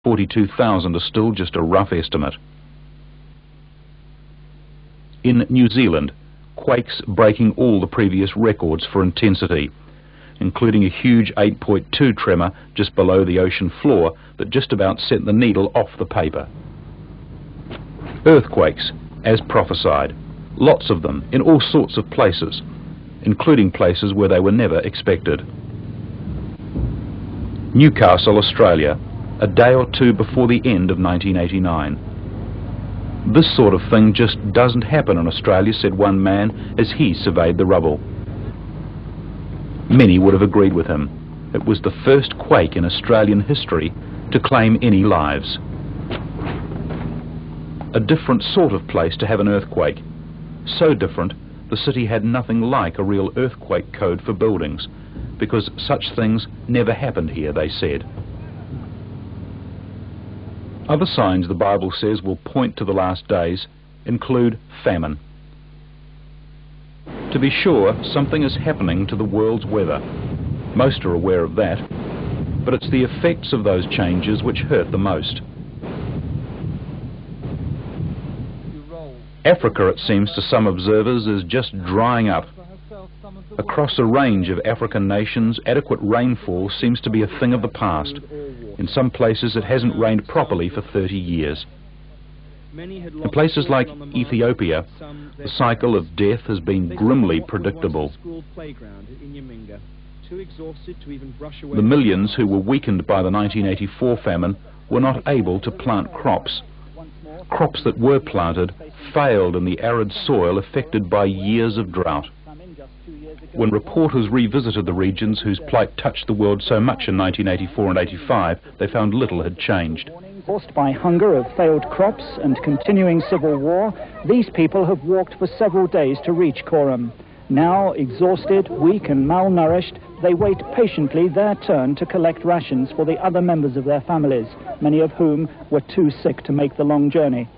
42,000 are still just a rough estimate. In New Zealand, quakes breaking all the previous records for intensity, including a huge 8.2 tremor just below the ocean floor that just about sent the needle off the paper. Earthquakes, as prophesied, lots of them in all sorts of places, including places where they were never expected. Newcastle, Australia, a day or two before the end of 1989. This sort of thing just doesn't happen in Australia, said one man as he surveyed the rubble. Many would have agreed with him. It was the first quake in Australian history to claim any lives. A different sort of place to have an earthquake. So different, the city had nothing like a real earthquake code for buildings, because such things never happened here, they said. Other signs the Bible says will point to the last days include famine. To be sure, something is happening to the world's weather. Most are aware of that, but it's the effects of those changes which hurt the most. Africa, it seems to some observers, is just drying up. Across a range of African nations, adequate rainfall seems to be a thing of the past. In some places it hasn't rained properly for 30 years. In places like Ethiopia, the cycle of death has been grimly predictable. The millions who were weakened by the 1984 famine were not able to plant crops. Crops that were planted failed in the arid soil affected by years of drought. When reporters revisited the regions whose plight touched the world so much in 1984 and 85, they found little had changed. Forced by hunger of failed crops and continuing civil war, these people have walked for several days to reach Coram. Now, exhausted, weak and malnourished, they wait patiently their turn to collect rations for the other members of their families, many of whom were too sick to make the long journey.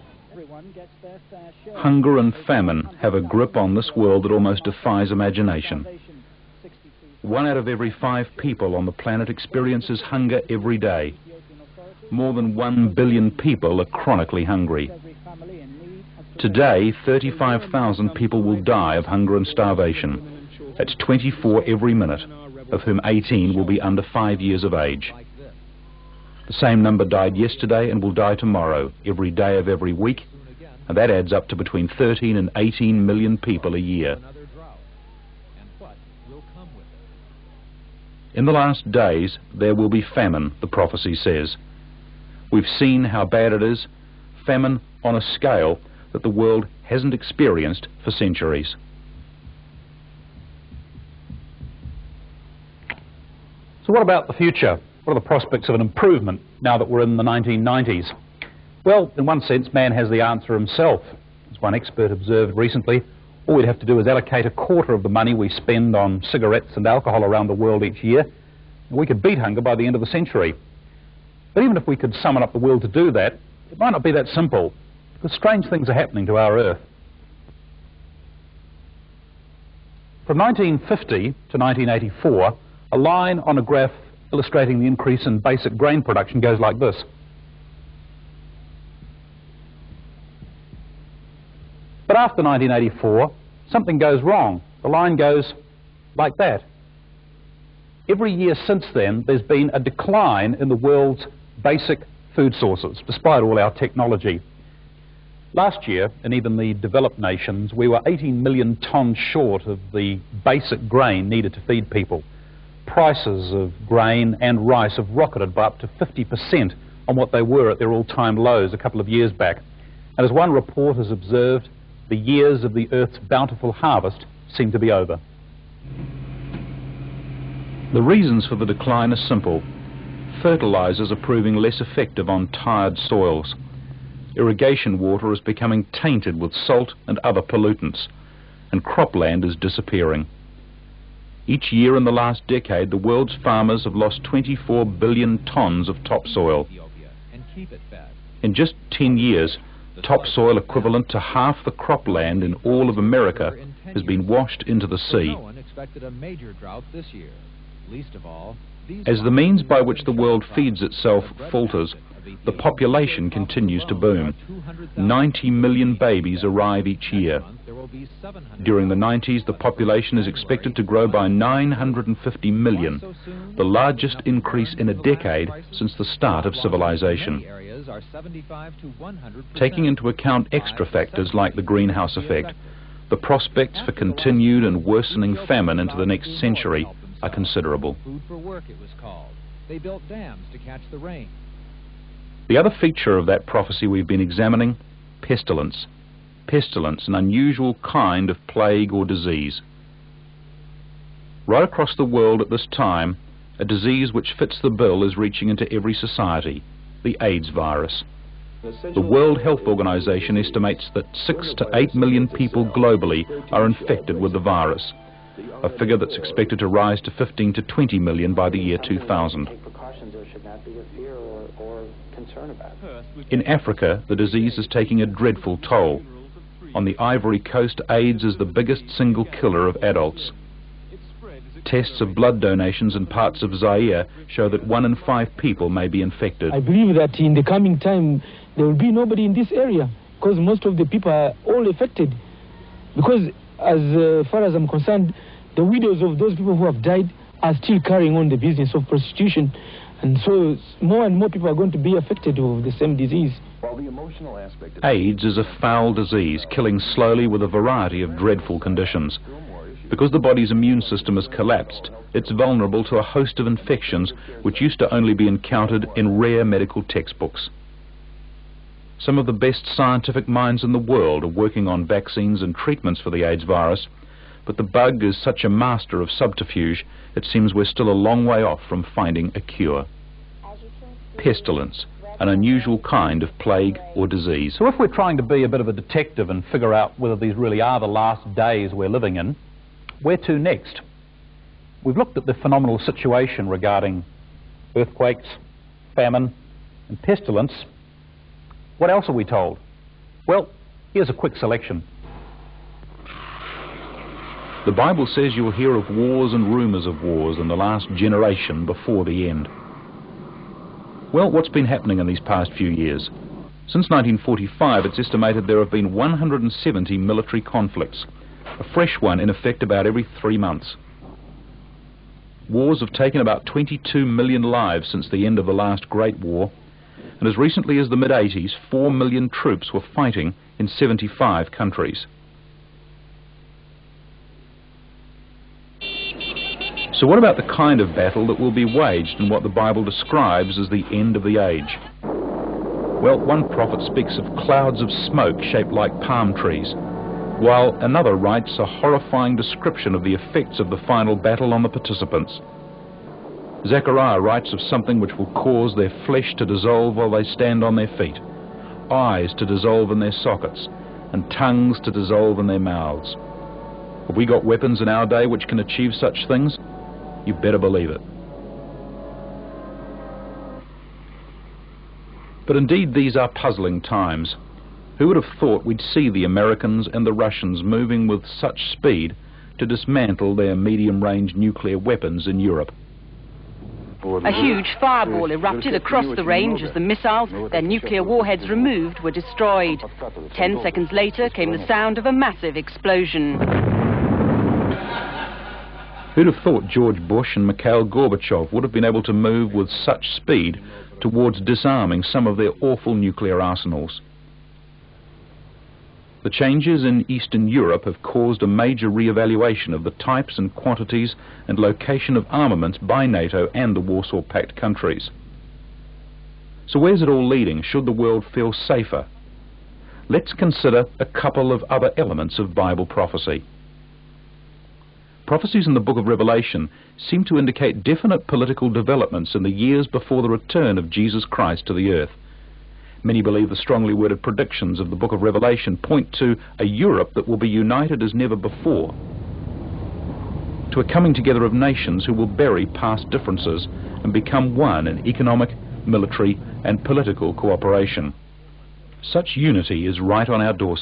Hunger and famine have a grip on this world that almost defies imagination. 1 out of every 5 people on the planet experiences hunger every day. More than 1 billion people are chronically hungry. Today, 35,000 people will die of hunger and starvation. That's 24 every minute, of whom 18 will be under 5 years of age. The same number died yesterday and will die tomorrow, every day of every week, and that adds up to between 13 and 18 million people a year. In the last days, there will be famine, the prophecy says. We've seen how bad it is, famine on a scale that the world hasn't experienced for centuries. So what about the future? What are the prospects of an improvement now that we're in the 1990s? Well, in one sense, man has the answer himself. As one expert observed recently, all we'd have to do is allocate a quarter of the money we spend on cigarettes and alcohol around the world each year, and we could beat hunger by the end of the century. But even if we could summon up the will to do that, it might not be that simple, because strange things are happening to our Earth. From 1950 to 1984, a line on a graph illustrating the increase in basic grain production goes like this. But after 1984, something goes wrong. The line goes like that. Every year since then, there's been a decline in the world's basic food sources, despite all our technology. Last year, in even the developed nations, we were 18 million tonnes short of the basic grain needed to feed people. Prices of grain and rice have rocketed by up to 50% on what they were at their all-time lows a couple of years back. And as one report has observed, the years of the Earth's bountiful harvest seem to be over. The reasons for the decline are simple. Fertilizers are proving less effective on tired soils. Irrigation water is becoming tainted with salt and other pollutants, and cropland is disappearing. Each year in the last decade, the world's farmers have lost 24 billion tonnes of topsoil. In just 10 years, topsoil equivalent to half the cropland in all of America has been washed into the sea. As the means by which the world feeds itself falters, the population continues to boom. 90 million babies arrive each year. During the 90s, the population is expected to grow by 950 million, the largest increase in a decade since the start of civilization. Taking into account extra factors like the greenhouse effect, the prospects for continued and worsening famine into the next century are considerable. They built dams to catch the rain. The other feature of that prophecy we've been examining, pestilence. Pestilence, an unusual kind of plague or disease. Right across the world at this time, a disease which fits the bill is reaching into every society, the AIDS virus. The World Health Organization estimates that 6 to 8 million people globally are infected with the virus, a figure that's expected to rise to 15 to 20 million by the year 2000. In Africa, the disease is taking a dreadful toll. On the Ivory Coast, AIDS is the biggest single killer of adults. Tests of blood donations in parts of Zaire show that 1 in 5 people may be infected. I believe that in the coming time there will be nobody in this area because most of the people are all affected. Because as far as I'm concerned, the widows of those people who have died are still carrying on the business of prostitution, and so more and more people are going to be affected with the same disease. AIDS is a foul disease, killing slowly with a variety of dreadful conditions. Because the body's immune system has collapsed, it's vulnerable to a host of infections which used to only be encountered in rare medical textbooks. Some of the best scientific minds in the world are working on vaccines and treatments for the AIDS virus, but the bug is such a master of subterfuge, it seems we're still a long way off from finding a cure. Pestilence, an unusual kind of plague or disease. So if we're trying to be a bit of a detective and figure out whether these really are the last days we're living in, where to next? We've looked at the phenomenal situation regarding earthquakes, famine, and pestilence. What else are we told? Well, here's a quick selection. The Bible says you'll hear of wars and rumors of wars in the last generation before the end. Well, what's been happening in these past few years? Since 1945, it's estimated there have been 170 military conflicts, a fresh one in effect about every 3 months. Wars have taken about 22 million lives since the end of the last Great War, and as recently as the mid-80s, 4 million troops were fighting in 75 countries. So what about the kind of battle that will be waged in what the Bible describes as the end of the age? Well, one prophet speaks of clouds of smoke shaped like palm trees, while another writes a horrifying description of the effects of the final battle on the participants. Zechariah writes of something which will cause their flesh to dissolve while they stand on their feet, eyes to dissolve in their sockets, and tongues to dissolve in their mouths. Have we got weapons in our day which can achieve such things? You better believe it. But indeed these are puzzling times. Who would have thought we'd see the Americans and the Russians moving with such speed to dismantle their medium-range nuclear weapons in Europe? A huge fireball erupted across the range as the missiles, their nuclear warheads removed, were destroyed. 10 seconds later came the sound of a massive explosion. Who'd have thought George Bush and Mikhail Gorbachev would have been able to move with such speed towards disarming some of their awful nuclear arsenals? The changes in Eastern Europe have caused a major re-evaluation of the types and quantities and location of armaments by NATO and the Warsaw Pact countries. So where's it all leading? Should the world feel safer? Let's consider a couple of other elements of Bible prophecy. Prophecies in the book of Revelation seem to indicate definite political developments in the years before the return of Jesus Christ to the earth. Many believe the strongly worded predictions of the book of Revelation point to a Europe that will be united as never before, to a coming together of nations who will bury past differences and become one in economic, military and political cooperation. Such unity is right on our doorstep.